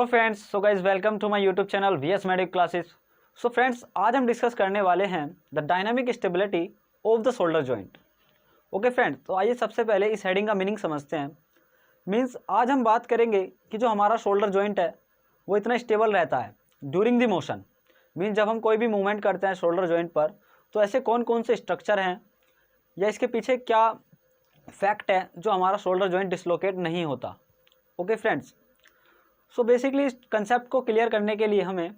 Friends, so guys welcome to my YouTube channel VS medic classes. So friends, आज हम discuss करने वाले हैं the dynamic stability of the shoulder joint. Okay friends, तो आइए सबसे पहले इस हेडिंग का मीनिंग समझते हैं। मीन्स आज हम बात करेंगे कि जो हमारा शोल्डर जॉइंट है वो इतना स्टेबल रहता है ड्यूरिंग द मोशन। मीन्स जब हम कोई भी मूवमेंट करते हैं शोल्डर जॉइंट पर, तो ऐसे कौन कौन से स्ट्रक्चर हैं या इसके पीछे क्या फैक्ट है जो हमारा शोल्डर जॉइंट डिसलोकेट नहीं होता। ओके फ्रेंड्स, सो बेसिकली इस कंसेप्ट को क्लियर करने के लिए हमें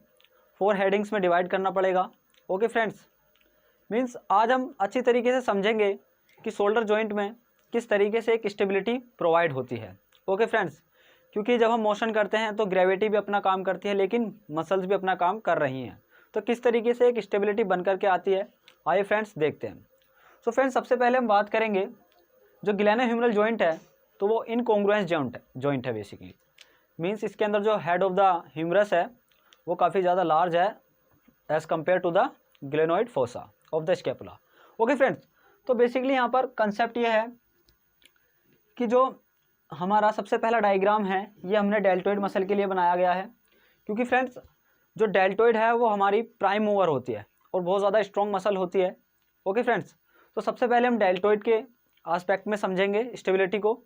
4 हेडिंग्स में डिवाइड करना पड़ेगा। ओके फ्रेंड्स, मीन्स आज हम अच्छी तरीके से समझेंगे कि शोल्डर जॉइंट में किस तरीके से एक स्टेबिलिटी प्रोवाइड होती है। ओके फ्रेंड्स, क्योंकि जब हम मोशन करते हैं तो ग्रेविटी भी अपना काम करती है, लेकिन मसल्स भी अपना काम कर रही हैं, तो किस तरीके से एक स्टेबिलिटी बन करके आती है, आइए फ्रेंड्स देखते हैं। सो फ्रेंड्स, सबसे पहले हम बात करेंगे जो ग्लेनोह्यूमरल जॉइंट है, तो वो इनकॉन्ग्रुएंस जॉइंट है बेसिकली। मीन्स इसके अंदर जो हेड ऑफ द ह्यूमरस है वो काफ़ी ज़्यादा लार्ज है as compare to the glenoid fossa of the scapula. Okay friends, तो बेसिकली यहाँ पर कंसेप्ट ये है कि जो हमारा सबसे पहला डायग्राम है ये हमने डेल्टोइड मसल के लिए बनाया गया है, क्योंकि फ्रेंड्स जो डेल्टोइड है वो हमारी प्राइम मूवर होती है और बहुत ज़्यादा स्ट्रॉन्ग मसल होती है। ओके फ्रेंड्स, तो सबसे पहले हम डेल्टोइड के आस्पेक्ट में समझेंगे स्टेबिलिटी को,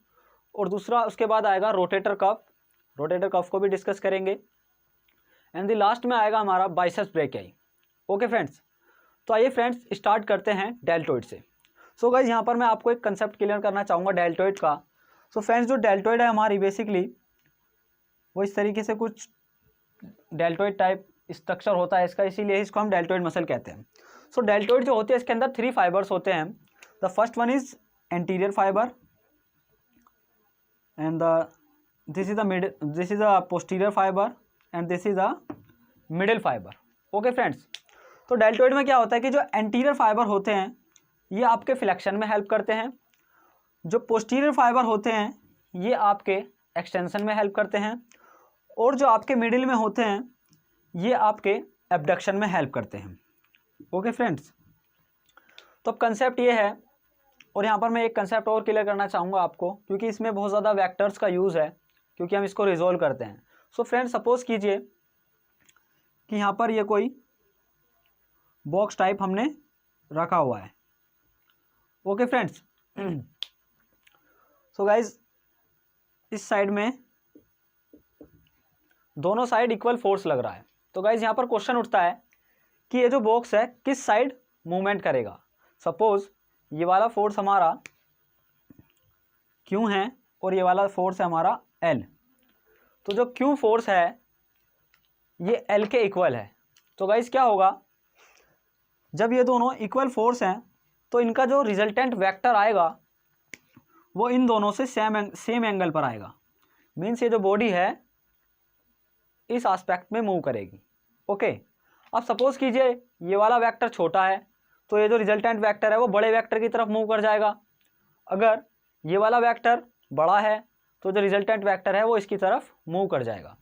और दूसरा उसके बाद आएगा रोटेटर कफ को भी डिस्कस करेंगे, एंड द लास्ट में आएगा हमारा बाइसेप्स ब्रेकियाई। ओके फ्रेंड्स, तो आइए फ्रेंड्स स्टार्ट करते हैं डेल्टोइड से। सो गाइज यहाँ पर मैं आपको एक कंसेप्ट क्लियर करना चाहूँगा डेल्टोइड का। सो फ्रेंड्स, जो डेल्टोइड है हमारी बेसिकली वो इस तरीके से कुछ डेल्टोइड टाइप स्ट्रक्चर होता है इसका, इसीलिए इसको हम डेल्टोइड मसल कहते हैं। सो डेल्टोइड जो होती है इसके अंदर 3 फाइबर्स होते हैं। The first one is anterior fibre and this is a posterior fiber and this is a middle fiber. Okay friends, तो डेल्टोइड में क्या होता है कि जो एंटीरियर फाइबर होते हैं ये आपके फ्लेक्शन में हेल्प करते हैं, जो पोस्टीरियर फाइबर होते हैं ये आपके एक्सटेंशन में हेल्प करते हैं, और जो आपके मिडिल में होते हैं ये आपके एब्डक्शन में हेल्प करते हैं। ओके फ्रेंड्स, तो अब कंसेप्ट ये है, और यहाँ पर मैं एक कंसेप्ट और क्लियर करना चाहूँगा आपको, क्योंकि इसमें बहुत ज़्यादा वेक्टर्स का यूज़ है, क्योंकि हम इसको रिजोल्व करते हैं। सो फ्रेंड्स, सपोज कीजिए कि यहाँ पर ये कोई बॉक्स टाइप हमने रखा हुआ है। ओके फ्रेंड्स, सो गाइज इस साइड में दोनों साइड इक्वल फोर्स लग रहा है। तो गाइज यहाँ पर क्वेश्चन उठता है कि ये जो बॉक्स है किस साइड मूवमेंट करेगा। सपोज ये वाला फोर्स हमारा क्यों है और ये वाला फोर्स है हमारा एल, तो जो क्यू फोर्स है ये एल के इक्वल है। तो गाइस क्या होगा, जब ये दोनों इक्वल फोर्स हैं तो इनका जो रिजल्टेंट वेक्टर आएगा वो इन दोनों से सेम एंगल पर आएगा। मीन्स ये जो बॉडी है इस एस्पेक्ट में मूव करेगी। ओके, अब सपोज कीजिए ये वाला वेक्टर छोटा है तो ये जो रिजल्टेंट वेक्टर है वो बड़े वेक्टर की तरफ मूव कर जाएगा। अगर ये वाला वेक्टर बड़ा है तो जो रिजल्टेंट वेक्टर है वो इसकी तरफ मूव कर जाएगा।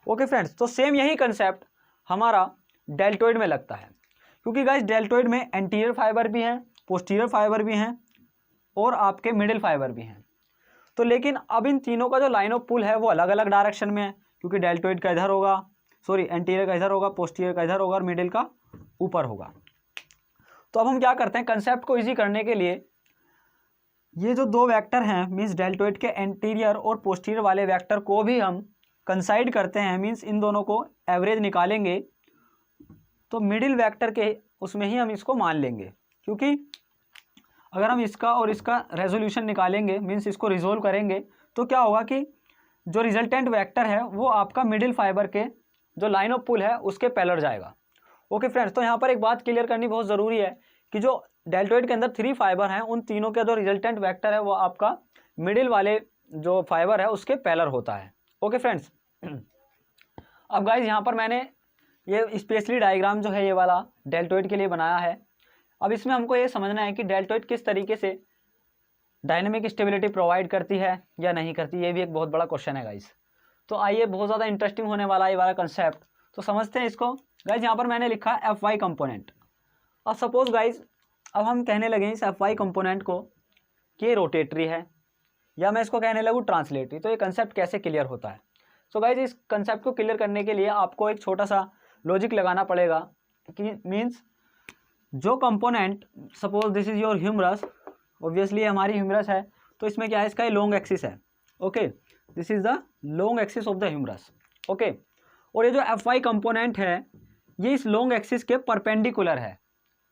ओके फ्रेंड्स, तो सेम यही कंसेप्ट हमारा डेल्टोइड में लगता है, क्योंकि गाइस डेल्टोइड में एंटीरियर फाइबर भी हैं, पोस्टीरियर फाइबर भी हैं और आपके मिडिल फाइबर भी हैं। तो लेकिन अब इन तीनों का जो लाइन ऑफ पुल है वो अलग अलग डायरेक्शन में है, क्योंकि डेल्टोइड का इधर होगा, एंटीरियर का इधर होगा, पोस्टीरियर का इधर होगा और मिडिल का ऊपर होगा। तो अब हम क्या करते हैं, कंसेप्ट को ईजी करने के लिए ये जो 2 वेक्टर हैं, मीन्स डेल्टोइड के एंटीरियर और पोस्टीरियर वाले वेक्टर को भी हम कंसाइड करते हैं। मीन्स इन दोनों को एवरेज निकालेंगे तो मिडिल वेक्टर के उसमें ही हम इसको मान लेंगे, क्योंकि अगर हम इसका और इसका रेजोल्यूशन निकालेंगे, मीन्स इसको रिजोल्व करेंगे, तो क्या होगा कि जो रिजल्टेंट वेक्टर है वो आपका मिडिल फाइबर के जो लाइन ऑफ पुल है उसके पैरेलल जाएगा। ओके फ्रेंड्स, तो यहाँ पर एक बात क्लियर करनी बहुत ज़रूरी है कि जो डेल्टोइड के अंदर 3 फाइबर हैं उन तीनों का जो रिजल्टेंट वेक्टर है वो आपका मिडिल वाले जो फाइबर है उसके पैरेलल होता है। ओके फ्रेंड्स, अब गाइज यहाँ पर मैंने ये स्पेशली डायग्राम जो है ये वाला डेल्टोइड के लिए बनाया है। अब इसमें हमको ये समझना है कि डेल्टोइड किस तरीके से डायनेमिक स्टेबिलिटी प्रोवाइड करती है या नहीं करती, ये भी एक बहुत बड़ा क्वेश्चन है गाइज। तो आइए, बहुत ज़्यादा इंटरेस्टिंग होने वाला है ये वाला कंसेप्ट, तो समझते हैं इसको। गाइज यहाँ पर मैंने लिखा है FY कंपोनेंट। अब सपोज गाइज अब हम कहने लगे इस FY कंपोनेंट को कि रोटेटरी है, या मैं इसको कहने लगूँ ट्रांसलेटरी, तो ये कंसेप्ट कैसे क्लियर होता है। सो गाइज इस कंसेप्ट को क्लियर करने के लिए आपको एक छोटा सा लॉजिक लगाना पड़ेगा कि मीन्स जो component, suppose this is your humerus, obviously हमारी ह्यूमरस है, तो इसमें क्या है, इसका लॉन्ग एक्सिस है, okay, this is the long axis of the humerus, okay. और ये जो एफ वाई कंपोनेंट है ये इस लॉन्ग एक्सिस के परपेंडिकुलर है,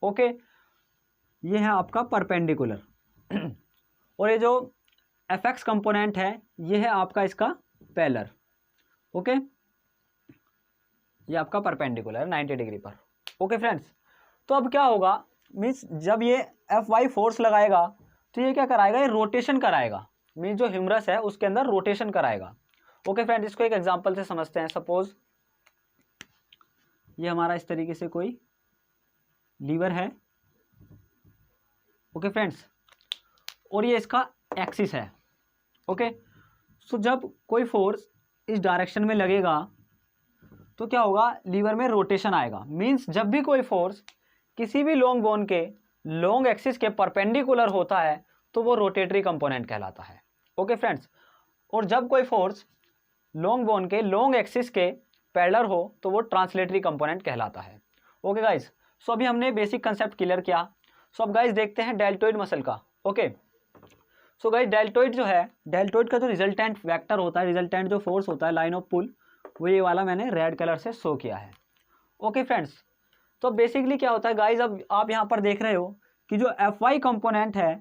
ओके, ये है आपका परपेंडिकुलर। और ये जो एफ एक्स कंपोनेंट है ये है आपका इसका पैरेलल, ओके, ये आपका परपेंडिकुलर 90 डिग्री पर, ओके फ्रेंड्स। तो अब क्या होगा, मीन्स जब ये एफ वाई फोर्स लगाएगा तो ये क्या कराएगा, ये रोटेशन कराएगा, मीन्स जो ह्यूमरस है उसके अंदर रोटेशन कराएगा, ओके फ्रेंड्स। इसको एक एग्जांपल से समझते हैं। सपोज ये हमारा इस तरीके से कोई लीवर है, ओके फ्रेंड्स, और ये इसका एक्सिस है, ओके। सो जब कोई फोर्स इस डायरेक्शन में लगेगा तो क्या होगा, लीवर में रोटेशन आएगा, मीन्स जब भी कोई फोर्स किसी भी लॉन्ग बोन के लॉन्ग एक्सिस के परपेंडिकुलर होता है तो वो रोटेटरी कंपोनेंट कहलाता है, ओके फ्रेंड्स। और जब कोई फोर्स लॉन्ग बोन के लॉन्ग एक्सिस के पैरेलल हो तो वो ट्रांसलेटरी कंपोनेंट कहलाता है, ओके गाइज। सो अभी हमने बेसिक कंसेप्ट क्लियर किया। सो अब गाइज देखते हैं डेल्टोइड मसल का, ओके। सो गाइज डेल्टोइड जो है, डेल्टोइड का जो रिजल्टेंट वेक्टर होता है, रिजल्टेंट जो फोर्स होता है, लाइन ऑफ पुल, वो ये वाला मैंने रेड कलर से शो किया है, ओके फ्रेंड्स। तो बेसिकली क्या होता है गाइज, अब आप यहाँ पर देख रहे हो कि जो एफ वाई कंपोनेंट है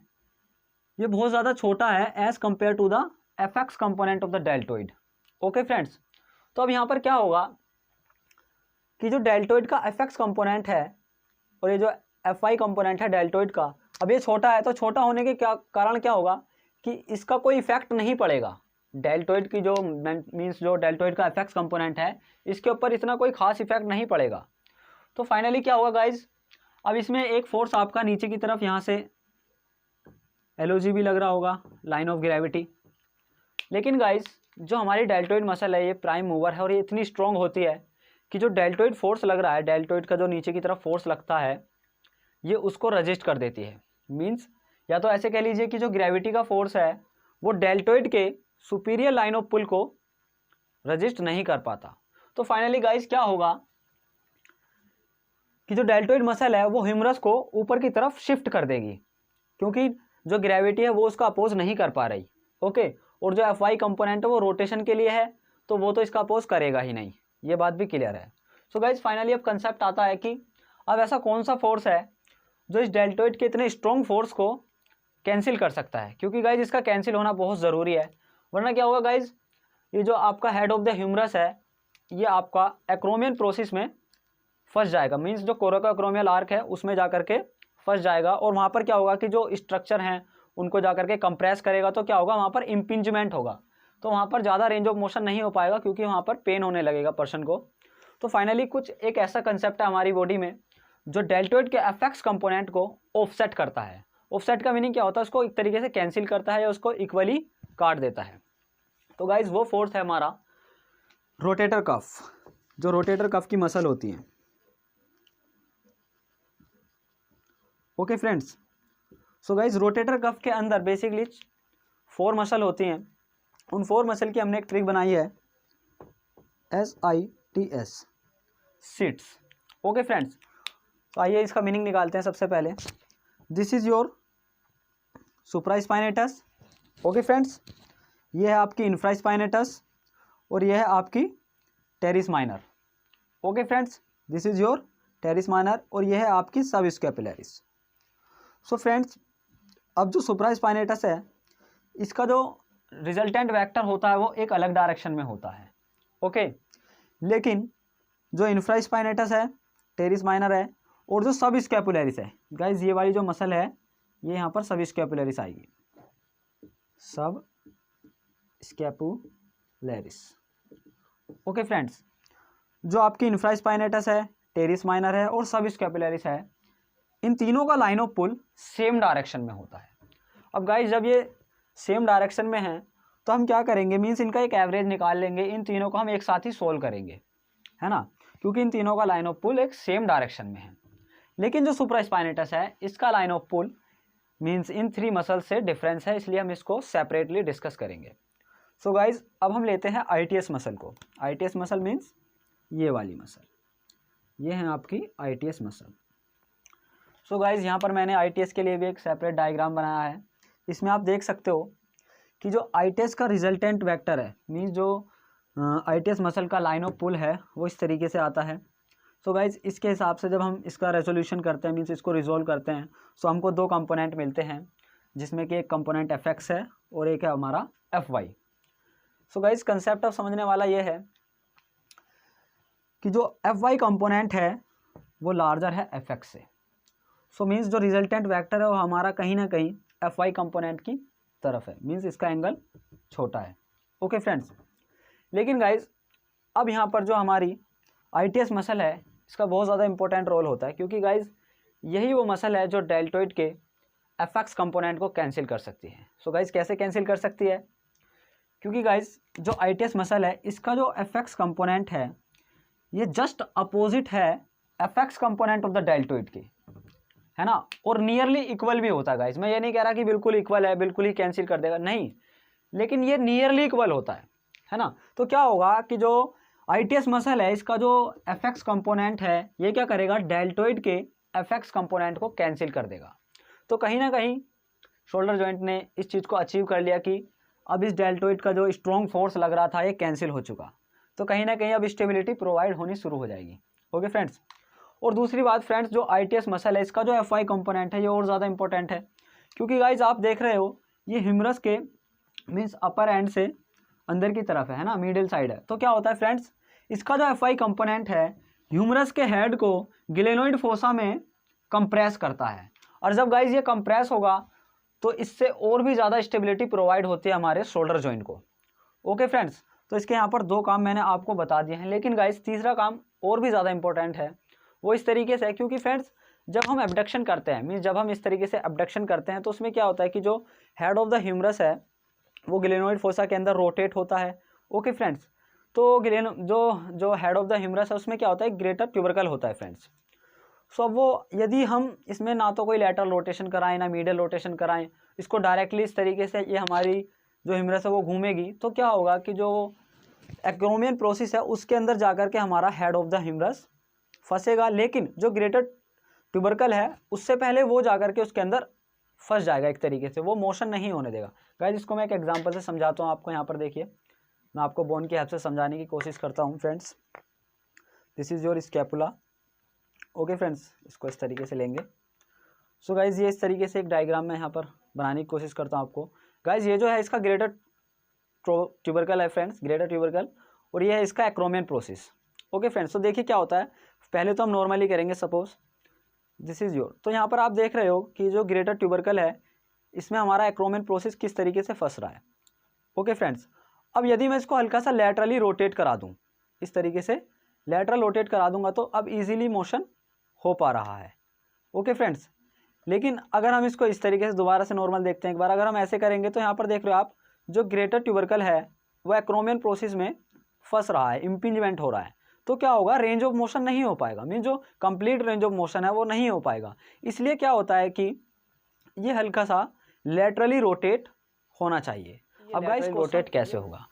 ये बहुत ज़्यादा छोटा है as compare to the F X component of the deltoid, okay friends. तो अब यहाँ पर क्या होगा कि जो डेल्टोइड का एफ एक्स कंपोनेंट है और ये जो एफ वाई कंपोनेंट है डेल्टोइड का, अब ये छोटा है तो छोटा होने के क्या कारण क्या होगा कि इसका कोई इफेक्ट नहीं पड़ेगा, डेल्टोइड की जो मीन्स जो डेल्टोइड का एफ एक्स कंपोनेंट है इसके ऊपर इतना कोई खास इफेक्ट नहीं पड़ेगा। तो फाइनली क्या होगा गाइज, अब इसमें एक फोर्स आपका नीचे की तरफ यहाँ से एलओजी भी लग रहा होगा, लाइन ऑफ ग्रेविटी। लेकिन गाइज जो हमारी डेल्टोइड मसल है ये प्राइम मूवर है और ये इतनी स्ट्रॉन्ग होती है कि जो डेल्टोइड फोर्स लग रहा है, डेल्टोइड का जो नीचे की तरफ फोर्स लगता है ये उसको रजिस्ट कर देती है। मीन्स या तो ऐसे कह लीजिए कि जो ग्रेविटी का फोर्स है वो डेल्टोइड के सुपीरियर लाइन ऑफ पुल को रजिस्ट नहीं कर पाता। तो फाइनली गाइज क्या होगा कि जो डेल्टोइड मसल है वो ह्यूमरस को ऊपर की तरफ शिफ्ट कर देगी, क्योंकि जो ग्रेविटी है वो उसका अपोज नहीं कर पा रही, ओके। और जो एफ वाई कंपोनेंट है वो रोटेशन के लिए है तो वो तो इसका अपोज करेगा ही नहीं, ये बात भी क्लियर है। सो गाइज फाइनली अब कंसेप्ट आता है कि अब ऐसा कौन सा फोर्स है जो इस डेल्टोइड के इतने स्ट्रॉन्ग फोर्स को कैंसिल कर सकता है, क्योंकि गाइज इसका कैंसिल होना बहुत ज़रूरी है, वरना क्या होगा गाइज, ये जो आपका हेड ऑफ द ह्यूमरस है ये आपका एक्रोमियन प्रोसेस में फंस जाएगा, मीन्स जो कोरोकोक्रोमियल आर्क है उसमें जा करके फंस जाएगा और वहाँ पर क्या होगा कि जो स्ट्रक्चर हैं उनको जा करके कंप्रेस करेगा, तो क्या होगा वहाँ पर इम्पिंजमेंट होगा, तो वहाँ पर ज़्यादा रेंज ऑफ मोशन नहीं हो पाएगा क्योंकि वहाँ पर पेन होने लगेगा पर्सन को। तो फाइनली कुछ एक ऐसा कंसेप्ट है हमारी बॉडी में जो डेल्टोइड के एफ एक्स कंपोनेंट को ऑफसेट करता है। ऑफसेट का मीनिंग क्या होता है, उसको एक तरीके से कैंसिल करता है या उसको इक्वली काट देता है। तो गाइज वो फोर्स है हमारा रोटेटर कफ, जो रोटेटर कफ की मसल होती है, okay friends. So guys rotator cuff के अंदर बेसिकली 4 मसल होती हैं, उन 4 मसल की हमने एक ट्रिक बनाई है SITS, सिट्स, ओके फ्रेंड्स। तो आइए इसका मीनिंग निकालते हैं। सबसे पहले this is your supraspinatus, okay friends, ये है आपकी इंफ्रास्पाइनेटस और ये है आपकी teres minor, okay friends, this is your teres minor और ये है आपकी सब स्कैपुलरिस। सो फ्रेंड्स अब जो सुप्रास्पाइनेटस है इसका जो रिजल्टेंट वेक्टर होता है वो एक अलग डायरेक्शन में होता है, ओके। लेकिन जो इंफ्रास्पाइनेटस है, टेरिस माइनर है और जो सब स्कैपुलरिस है, गाइज ये वाली जो मसल है ये यहाँ पर सब स्कैपुलरिस आएगी, सब स्कैपुलरिस, ओके फ्रेंड्स। जो आपकी इंफ्रास्पाइनेटस है, टेरिस माइनर है और सब स्कैपुलरिस है, इन तीनों का line of pull same direction में होता है। अब गाइज जब ये सेम डायरेक्शन में है तो हम क्या करेंगे, मीन्स इनका एक एवरेज निकाल लेंगे, इन तीनों को हम एक साथ ही सोल्व करेंगे, है ना, क्योंकि इन तीनों का लाइन ऑफ पुल एक सेम डायरेक्शन में है। लेकिन जो सुप्रास्पाइनेटस है इसका लाइन ऑफ पुल मीन्स इन 3 मसल से डिफरेंस है, इसलिए हम इसको सेपरेटली डिस्कस करेंगे। सो गाइज अब हम लेते हैं ITS मसल को। ITS मसल मीन्स ये वाली मसल, ये है आपकी ITS मसल। सो गाइज यहाँ पर मैंने ITS के लिए भी एक सेपरेट डायग्राम बनाया है। इसमें आप देख सकते हो कि जो ITS का रिजल्टेंट वेक्टर है, मीन्स जो ITS मसल का लाइन ऑफ पुल है वो इस तरीके से आता है। सो गाइज इसके हिसाब से जब हम इसका रेजोल्यूशन करते हैं, मीन्स इसको रिजोल्व करते हैं, सो हमको दो कंपोनेंट मिलते हैं, जिसमें कि एक कंपोनेंट FX है और एक है हमारा FY। सो गाइज कंसेप्ट अब समझने वाला ये है कि जो FY कंपोनेंट है वो लार्जर है FX से। सो मीन्स जो रिजल्टेंट वेक्टर है वो हमारा कहीं ना कहीं FY कंपोनेंट की तरफ है, मीन्स इसका एंगल छोटा है। ओके फ्रेंड्स, लेकिन गाइज अब यहाँ पर जो हमारी ITS मसल है इसका बहुत ज़्यादा इंपॉर्टेंट रोल होता है, क्योंकि गाइज यही वो मसल है जो डेल्टोइड के FX कंपोनेंट को कैंसिल कर सकती है। सो गाइज कैसे कैंसिल कर सकती है? क्योंकि गाइज जो ITS मसल है इसका जो FX कंपोनेंट है ये जस्ट अपोजिट है FX component of the deltoid के, है ना, और नियरली इक्वल भी होता है गाइज। मैं ये नहीं कह रहा कि बिल्कुल इक्वल है, बिल्कुल ही कैंसिल कर देगा, नहीं, लेकिन ये नियरली इक्वल होता है ना। तो क्या होगा कि जो ITS मसल है इसका जो FX कंपोनेंट है ये क्या करेगा, डेल्टोइड के FX कंपोनेंट को कैंसिल कर देगा। तो कहीं ना कहीं शोल्डर जॉइंट ने इस चीज़ को अचीव कर लिया कि अब इस डेल्टोइड का जो स्ट्रॉन्ग फोर्स लग रहा था ये कैंसिल हो चुका, तो कहीं ना कहीं अब स्टेबिलिटी प्रोवाइड होनी शुरू हो जाएगी। ओके फ्रेंड्स, और दूसरी बात फ्रेंड्स, जो ITS मसल है इसका जो FY कंपोनेंट है ये और ज़्यादा इंपॉर्टेंट है, क्योंकि गाइज आप देख रहे हो ये ह्यूमरस के मीन्स अपर एंड से अंदर की तरफ है ना, मिडिल साइड है। तो क्या होता है फ्रेंड्स, इसका जो FY कंपोनेंट है ह्यूमरस के हेड को ग्लेनोइड फोसा में कंप्रेस करता है, और जब गाइज ये कंप्रेस होगा तो इससे और भी ज़्यादा स्टेबिलिटी प्रोवाइड होती है हमारे शोल्डर जॉइंट को। ओके फ्रेंड्स, तो इसके यहाँ पर दो काम मैंने आपको बता दिए हैं, लेकिन गाइज तीसरा काम और भी ज़्यादा इंपॉर्टेंट है, वो इस तरीके से है, क्योंकि फ्रेंड्स जब हम एबडक्शन करते हैं, मीन्स जब हम इस तरीके से एबडक्शन करते हैं तो उसमें क्या होता है कि जो हेड ऑफ द ह्यूमरस है वो ग्लेनोइड फोसा के अंदर रोटेट होता है। ओके फ्रेंड्स, तो जो हेड ऑफ द ह्यूमरस है उसमें क्या होता है, ग्रेटर ट्यूबरकल होता है फ्रेंड्स। सो अब वो यदि हम इसमें ना तो कोई लैटरल रोटेशन कराएं ना मीडियल रोटेशन कराएं, इसको डायरेक्टली इस तरीके से ये हमारी जो ह्यूमरस है वो घूमेगी, तो क्या होगा कि जो एक्रोमियन प्रोसेस है उसके अंदर जाकर के हमारा हेड ऑफ द ह्यूमरस फंसेगा, लेकिन जो ग्रेटर ट्यूबरकल है उससे पहले वो जाकर के उसके अंदर फंस जाएगा, एक तरीके से वो मोशन नहीं होने देगा। गाइस इसको मैं एक एग्जांपल से समझाता हूँ आपको। यहाँ पर देखिए, मैं आपको बोन की हेल्प से समझाने की कोशिश करता हूँ friends. This is your scapula. Okay friends, इसको इस तरीके से लेंगे। सो गाइज ये इस तरीके से एक डायग्राम में यहाँ पर बनाने की कोशिश करता हूँ आपको। गाइज ये जो है इसका ग्रेटर ट्यूबरकल है फ्रेंड्स, ग्रेटर ट्यूबरकल, और ये है इसका एक्रोमियन प्रोसेस। ओके फ्रेंड्स, तो देखिए क्या होता है, पहले तो हम नॉर्मली करेंगे। सपोज दिस इज़ योर, तो यहाँ पर आप देख रहे हो कि जो ग्रेटर ट्यूबरकल है इसमें हमारा एक्रोमियन प्रोसेस किस तरीके से फंस रहा है। ओके फ्रेंड्स, अब यदि मैं इसको हल्का सा लैटरली रोटेट करा दूँ, इस तरीके से लैटरल रोटेट करा दूंगा, तो अब इजीली मोशन हो पा रहा है। ओके फ्रेंड्स, लेकिन अगर हम इसको इस तरीके से दोबारा से नॉर्मल देखते हैं एक बार, अगर हम ऐसे करेंगे तो यहाँ पर देख रहे हो आप, जो ग्रेटर ट्यूबरकल है वो एक्रोमियन प्रोसेस में फंस रहा है, इम्पिंजमेंट हो रहा है। तो क्या होगा, रेंज ऑफ मोशन नहीं हो पाएगा, मीन जो कंप्लीट रेंज ऑफ मोशन है वो नहीं हो पाएगा। इसलिए क्या होता है कि ये हल्का सा लैटरली रोटेट होना चाहिए। अब गाइस रोटेट कैसे होगा,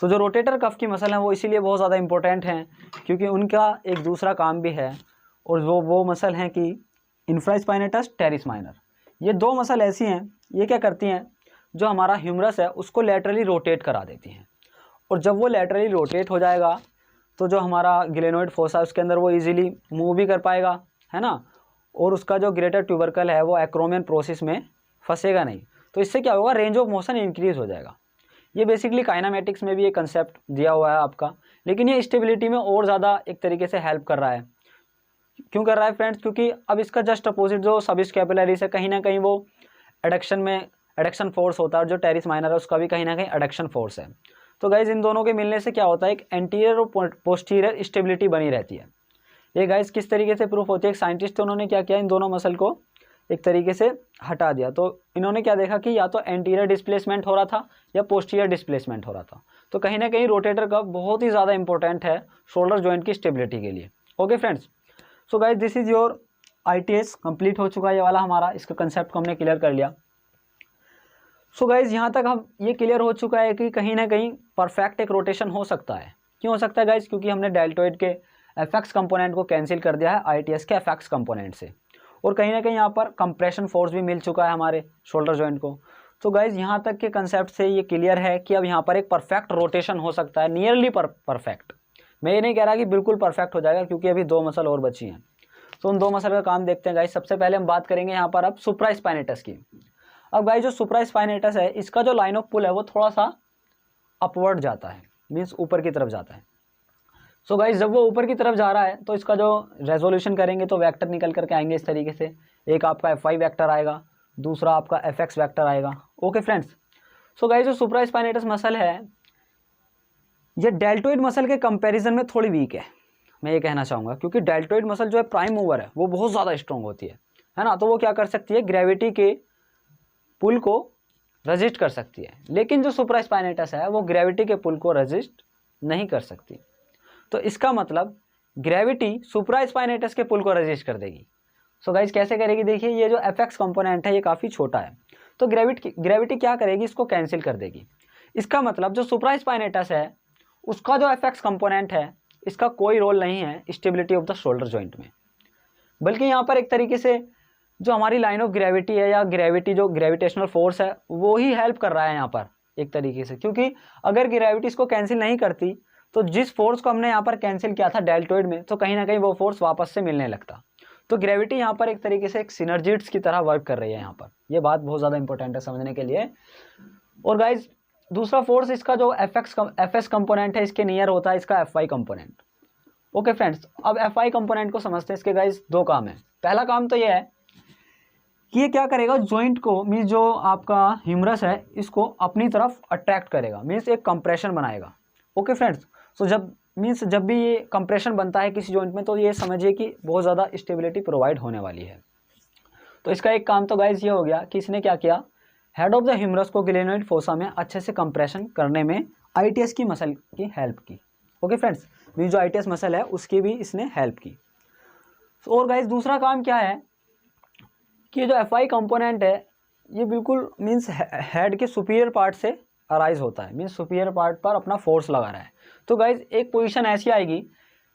तो जो रोटेटर कफ की मसल है वो इसीलिए बहुत ज़्यादा इंपॉर्टेंट हैं, क्योंकि उनका एक दूसरा काम भी है, और वो मसल हैं कि इंफ्रास्पाइनेटस टेरिस माइनर। ये दो मसल ऐसी हैं, ये क्या करती हैं, जो हमारा ह्यूमरस है उसको लैटरली रोटेट करा देती हैं, और जब वो लैटरली रोटेट हो जाएगा तो जो हमारा ग्लेनोइड फोसा उसके अंदर वो इजीली मूव भी कर पाएगा, है ना, और उसका जो ग्रेटर ट्यूबरकल है वो एक्रोमियन प्रोसेस में फंसेगा नहीं। तो इससे क्या होगा, रेंज ऑफ मोशन इंक्रीज हो जाएगा। ये बेसिकली काइनामेटिक्स में भी एक कंसेप्ट दिया हुआ है आपका, लेकिन ये स्टेबिलिटी में और ज़्यादा एक तरीके से हेल्प कर रहा है। क्यों कर रहा है फ्रेंड्स, क्योंकि अब इसका जस्ट अपोजिट जो सबस्कैपुलरिस है कहीं ना कहीं वो एडक्शन फोर्स होता है, और जो टेरिस माइनर है उसका भी कहीं ना कहीं एडक्शन फोर्स है। तो गाइज इन दोनों के मिलने से क्या होता है, एक एंटीरियर और पोस्टीरियर स्टेबिलिटी बनी रहती है। ये गाइज किस तरीके से प्रूफ होती है, एक साइंटिस्ट उन्होंने क्या किया, इन दोनों मसल को एक तरीके से हटा दिया, तो इन्होंने क्या देखा कि या तो एंटीरियर डिस्प्लेसमेंट हो रहा था या पोस्टीरियर डिस्प्लेसमेंट हो रहा था। तो कहीं ना कहीं रोटेटर कफ बहुत ही ज़्यादा इंपॉर्टेंट है शोल्डर जॉइंट की स्टेबिलिटी के लिए। Okay friends, so guys this is your ITS complete हो चुका है ये वाला हमारा, इसका कंसेप्ट को हमने क्लियर कर लिया। सो गाइज यहाँ तक हम ये क्लियर हो चुका है कि कहीं ना कहीं परफेक्ट एक रोटेशन हो सकता है। क्यों हो सकता है गाइज? क्योंकि हमने डेल्टोइड के एफएक्स कंपोनेंट को कैंसिल कर दिया है आईटीएस के एफएक्स कंपोनेंट से, और कहीं ना कहीं यहाँ पर कंप्रेशन फोर्स भी मिल चुका है हमारे शोल्डर जॉइंट को। तो गाइज यहाँ तक के कंसेप्ट से ये क्लियर है कि अब यहाँ पर एक परफेक्ट रोटेशन हो सकता है, नियरली परफेक्ट। मैं ये नहीं कह रहा कि बिल्कुल परफेक्ट हो जाएगा, क्योंकि अभी 2 मसल और बची हैं। तो उन 2 मसल का काम देखते हैं गाइज। सबसे पहले हम बात करेंगे यहाँ पर अब सुप्रास्पाइनेटस की। अब गाइज जो सुप्रास्पाइनेटस है, इसका जो लाइन ऑफ पुल है वो थोड़ा सा अपवर्ड जाता है, मीन्स ऊपर की तरफ जाता है। सो गाइज जब वो ऊपर की तरफ जा रहा है तो इसका जो रेजोल्यूशन करेंगे तो वेक्टर निकल करके आएंगे इस तरीके से। एक आपका Fy वेक्टर आएगा, दूसरा आपका Fx वेक्टर आएगा। ओके फ्रेंड्स, सो गाइज जो सुप्रास्पाइनेटस मसल है ये डेल्टोइड मसल के कंपैरिजन में थोड़ी वीक है, मैं ये कहना चाहूँगा। क्योंकि डेल्टोइड मसल जो है प्राइम मूवर है, वो बहुत ज़्यादा स्ट्रॉन्ग होती है ना। तो वो क्या कर सकती है, ग्रेविटी के पुल को रजिस्ट कर सकती है। लेकिन जो सुप्रास्पाइनेटस है वो ग्रेविटी के पुल को रजिस्ट नहीं कर सकती। तो इसका मतलब ग्रेविटी सुप्रास्पाइनेटस के पुल को रजिस्ट कर देगी। सो गाइज कैसे करेगी? देखिए ये जो एफएक्स कंपोनेंट है ये काफ़ी छोटा है, तो ग्रेविटी क्या करेगी, इसको कैंसिल कर देगी। इसका मतलब जो सुप्रास्पाइनेटस है उसका जो एफएक्स कंपोनेंट है इसका कोई रोल नहीं है stability of the shoulder joint में, बल्कि यहाँ पर एक तरीके से जो हमारी लाइन ऑफ ग्रेविटी है या ग्रेविटी जो ग्रेविटेशनल फोर्स है वो ही हेल्प कर रहा है यहाँ पर एक तरीके से। क्योंकि अगर ग्रेविटी इसको कैंसिल नहीं करती तो जिस फोर्स को हमने यहाँ पर कैंसिल किया था डेल्टोइड में, तो कहीं ना कहीं वो फोर्स वापस से मिलने लगता। तो ग्रेविटी यहाँ पर एक तरीके से एक सिनर्जिस्ट की तरह वर्क कर रही है यहाँ पर। ये बात बहुत ज़्यादा इंपॉर्टेंट है समझने के लिए। और गाइज दूसरा फोर्स इसका जो एफएस कंपोनेंट है इसके नियर होता है इसका एफआई कंपोनेंट। ओके फ्रेंड्स, अब एफआई कंपोनेंट को समझते हैं। इसके गाइज 2 काम है। पहला काम तो ये है कि ये क्या करेगा, जॉइंट को मीन्स जो आपका ह्यूमरस है इसको अपनी तरफ अट्रैक्ट करेगा, मीन्स एक कंप्रेशन बनाएगा। ओके फ्रेंड्स, सो जब भी ये कंप्रेशन बनता है किसी जॉइंट में तो ये समझिए कि बहुत ज़्यादा स्टेबिलिटी प्रोवाइड होने वाली है। तो इसका एक काम तो गाइज ये हो गया कि इसने क्या किया, हेड ऑफ द ह्यूमरस को ग्लेनोइड फोसा में अच्छे से कंप्रेशन करने में आईटीएस की मसल की हेल्प की। ओके फ्रेंड्स, मीन्स जो आईटीएस मसल है उसकी भी इसने हेल्प की। और गाइज दूसरा काम क्या है कि जो एफआई कंपोनेंट है ये बिल्कुल मीन्स हेड के सुपीरियर पार्ट से अराइज होता है, मीन्स सुपीरियर पार्ट पर अपना फोर्स लगा रहा है। तो गाइज एक पोजीशन ऐसी आएगी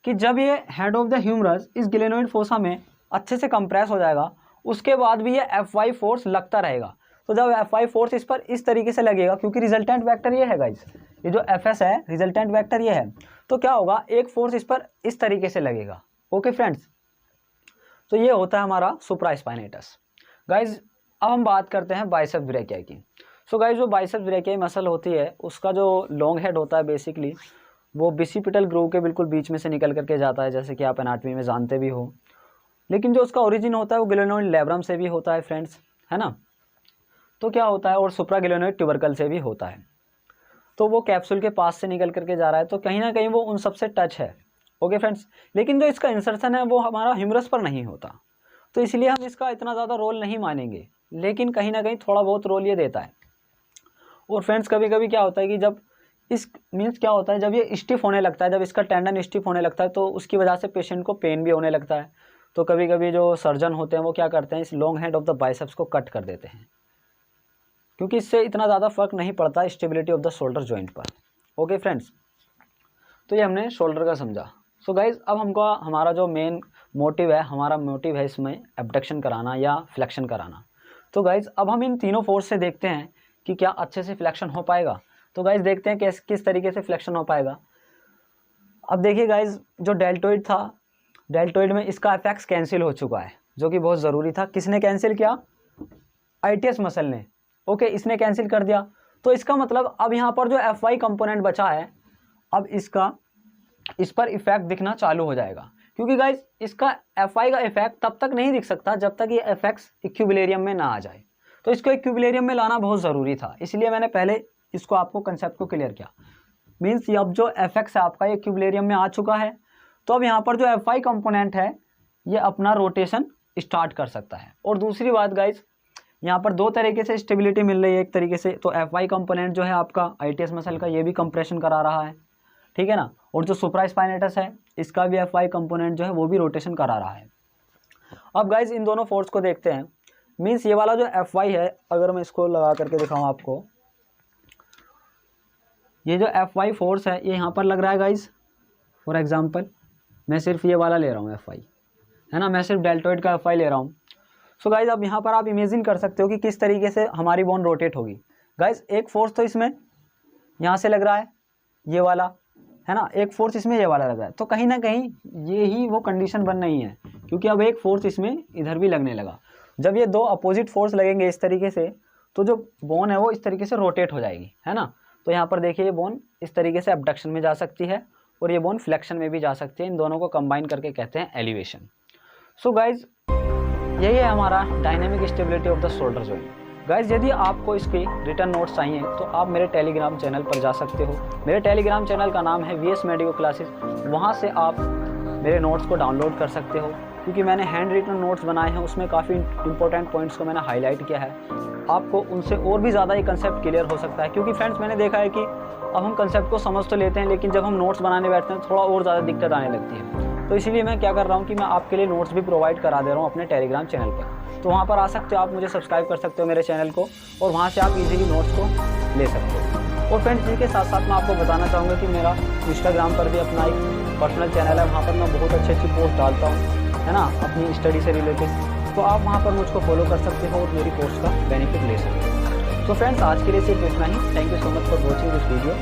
कि जब ये हेड ऑफ द ह्यूमरस इस ग्लेनोइड फोसा में अच्छे से कंप्रेस हो जाएगा उसके बाद भी ये एफवाई फोर्स लगता रहेगा। तो जब एफवाई फोर्स इस पर इस तरीके से लगेगा, क्योंकि रिजल्टेंट वेक्टर ये है गाइज, ये जो एफएस है रिजल्टेंट वेक्टर ये है, तो क्या होगा एक फोर्स इस पर इस तरीके से लगेगा। ओके फ्रेंड्स, तो ये होता है हमारा सुप्रास्पाइनेटस। गाइज अब हम बात करते हैं बाइसेप्स ब्रेकियाई की। सो गाइज जो बाइसेप्स ब्रेकियाई मसल होती है उसका जो लॉन्ग हेड होता है बेसिकली वो बिसिपिटल ग्रूव के बिल्कुल बीच में से निकल करके जाता है, जैसे कि आप एनाटॉमी में जानते भी हो। लेकिन जो उसका ओरिजिन होता है वो ग्लेनोइड लेब्रम से भी होता है फ्रेंड्स, है ना। तो क्या होता है, और सुप्राग्लेनोइड ट्यूबरकल से भी होता है। तो वो कैप्सूल के पास से निकल करके जा रहा है, तो कहीं ना कहीं वो उन सबसे टच है। ओके फ्रेंड्स, लेकिन जो इसका इंसर्शन है वो हमारा ह्यूमरस पर नहीं होता, तो इसलिए हम इसका इतना ज़्यादा रोल नहीं मानेंगे। लेकिन कहीं ना कहीं थोड़ा बहुत रोल ये देता है। और फ्रेंड्स कभी कभी क्या होता है कि जब इस मीन्स क्या होता है, जब ये स्टिफ होने लगता है, जब इसका टेंडन स्टिफ होने लगता है तो उसकी वजह से पेशेंट को पेन भी होने लगता है। तो कभी कभी जो सर्जन होते हैं वो क्या करते हैं, इस long head of the biceps को कट कर देते हैं, क्योंकि इससे इतना ज़्यादा फर्क नहीं पड़ता stability of the shoulder joint पर। ओके फ्रेंड्स, तो ये हमने शोल्डर का समझा। सो गाइज अब हमको हमारा जो मेन मोटिव है, हमारा मोटिव है इसमें एब्डक्शन कराना या फ्लेक्शन कराना। तो गाइज अब हम इन तीनों फोर्स से देखते हैं कि क्या अच्छे से फ्लेक्शन हो पाएगा। तो गाइज देखते हैं किस तरीके से फ्लेक्शन हो पाएगा। अब देखिए गाइज जो डेल्टोइड था, डेल्टोइड में इसका एफएक्स कैंसिल हो चुका है, जो कि बहुत ज़रूरी था। किसने कैंसिल किया? आईटीएस मसल ने। ओके, इसने कैंसिल कर दिया। तो इसका मतलब अब यहाँ पर जो एफवाई कंपोनेंट बचा है, अब इस पर इफेक्ट दिखना चालू हो जाएगा। क्योंकि गाइज इसका एफआई का इफेक्ट तब तक नहीं दिख सकता जब तक ये एफएक्स इक्विलिब्रियम में ना आ जाए। तो इसको इक्विलिब्रियम में लाना बहुत ज़रूरी था, इसलिए मैंने पहले इसको आपको कंसेप्ट को क्लियर किया। मीन्स अब जो एफएक्स है आपका इक्विलिब्रियम में आ चुका है, तो अब यहाँ पर जो एफआई कंपोनेंट है ये अपना रोटेशन स्टार्ट कर सकता है। और दूसरी बात गाइज, यहाँ पर 2 तरीके से स्टेबिलिटी मिल रही है। एक तरीके से तो एफआई कंपोनेंट जो है आपका आईटीएस मसल का ये भी कंप्रेशन करा रहा है, ठीक है ना। और जो सुप्रास्पाइनेटस है इसका भी एफआई कंपोनेंट जो है वो भी रोटेशन करा रहा है। अब गाइज इन दोनों फोर्स को देखते हैं। मीन्स ये वाला जो एफ वाई है, अगर मैं इसको लगा करके दिखाऊँ आपको, ये जो एफ वाई फोर्स है ये यहाँ पर लग रहा है गाइज। फॉर एग्जांपल मैं सिर्फ ये वाला ले रहा हूँ एफ वाई, है ना, मैं सिर्फ डेल्टोइड का एफ वाई ले रहा हूँ। सो गाइज अब यहाँ पर आप इमेजिन कर सकते हो कि किस तरीके से हमारी बोन रोटेट होगी। गाइज एक फोर्स तो इसमें यहाँ से लग रहा है ये वाला, है ना, एक फोर्स इसमें ये वाला लग रहा है, तो कहीं ना कहीं ये ही वो कंडीशन बन रही है, क्योंकि अब एक फोर्स इसमें इधर भी लगने लगा। जब ये दो अपोजिट फोर्स लगेंगे इस तरीके से, तो जो बोन है वो इस तरीके से रोटेट हो जाएगी, है ना। तो यहाँ पर देखिए ये बोन इस तरीके से एबडक्शन में जा सकती है और ये बोन फ्लेक्शन में भी जा सकती है। इन दोनों को कंबाइन करके कहते हैं एलिवेशन। सो गाइज यही है हमारा dynamic stability of the shoulder joint. Guys यदि आपको इसके रिटर्न नोट्स चाहिए तो आप मेरे टेलीग्राम चैनल पर जा सकते हो। मेरे टेलीग्राम चैनल का नाम है VS मेडिको क्लासेस। वहाँ से आप मेरे नोट्स को डाउनलोड कर सकते हो, क्योंकि मैंने हैंड रिटन नोट्स बनाए हैं, उसमें काफ़ी इंपॉर्टेंट पॉइंट्स को मैंने हाईलाइट किया है। आपको उनसे और भी ज़्यादा ये कंसेप्ट क्लियर हो सकता है, क्योंकि फ्रेंड्स मैंने देखा है कि अब हम कंसेप्ट को समझ तो लेते हैं, लेकिन जब हम नोट्स बनाने बैठते हैं थोड़ा और ज़्यादा दिक्कत आने लगती है। तो इसीलिए मैं क्या कर रहा हूँ कि मैं आपके लिए नोट्स भी प्रोवाइड करा दे रहा हूँ अपने टेलीग्राम चैनल पर। तो वहाँ पर आ सकते हो, आप मुझे सब्सक्राइब कर सकते हो मेरे चैनल को, और वहाँ से आप इजीली नोट्स को ले सकते हो। और फ्रेंड्स इसी के साथ साथ मैं आपको बताना चाहूँगा कि मेरा इंस्टाग्राम पर भी अपना एक पर्सनल चैनल है, वहाँ पर मैं बहुत अच्छी पोस्ट डालता हूँ, है ना, अपनी स्टडी से रिलेटेड। तो आप वहाँ पर मुझको फॉलो कर सकते हो और मेरी कोर्स का बेनिफिट ले सकते हो। तो फ्रेंड्स आज के लिए सिर्फ इतना ही। Thank you so much for watching this video.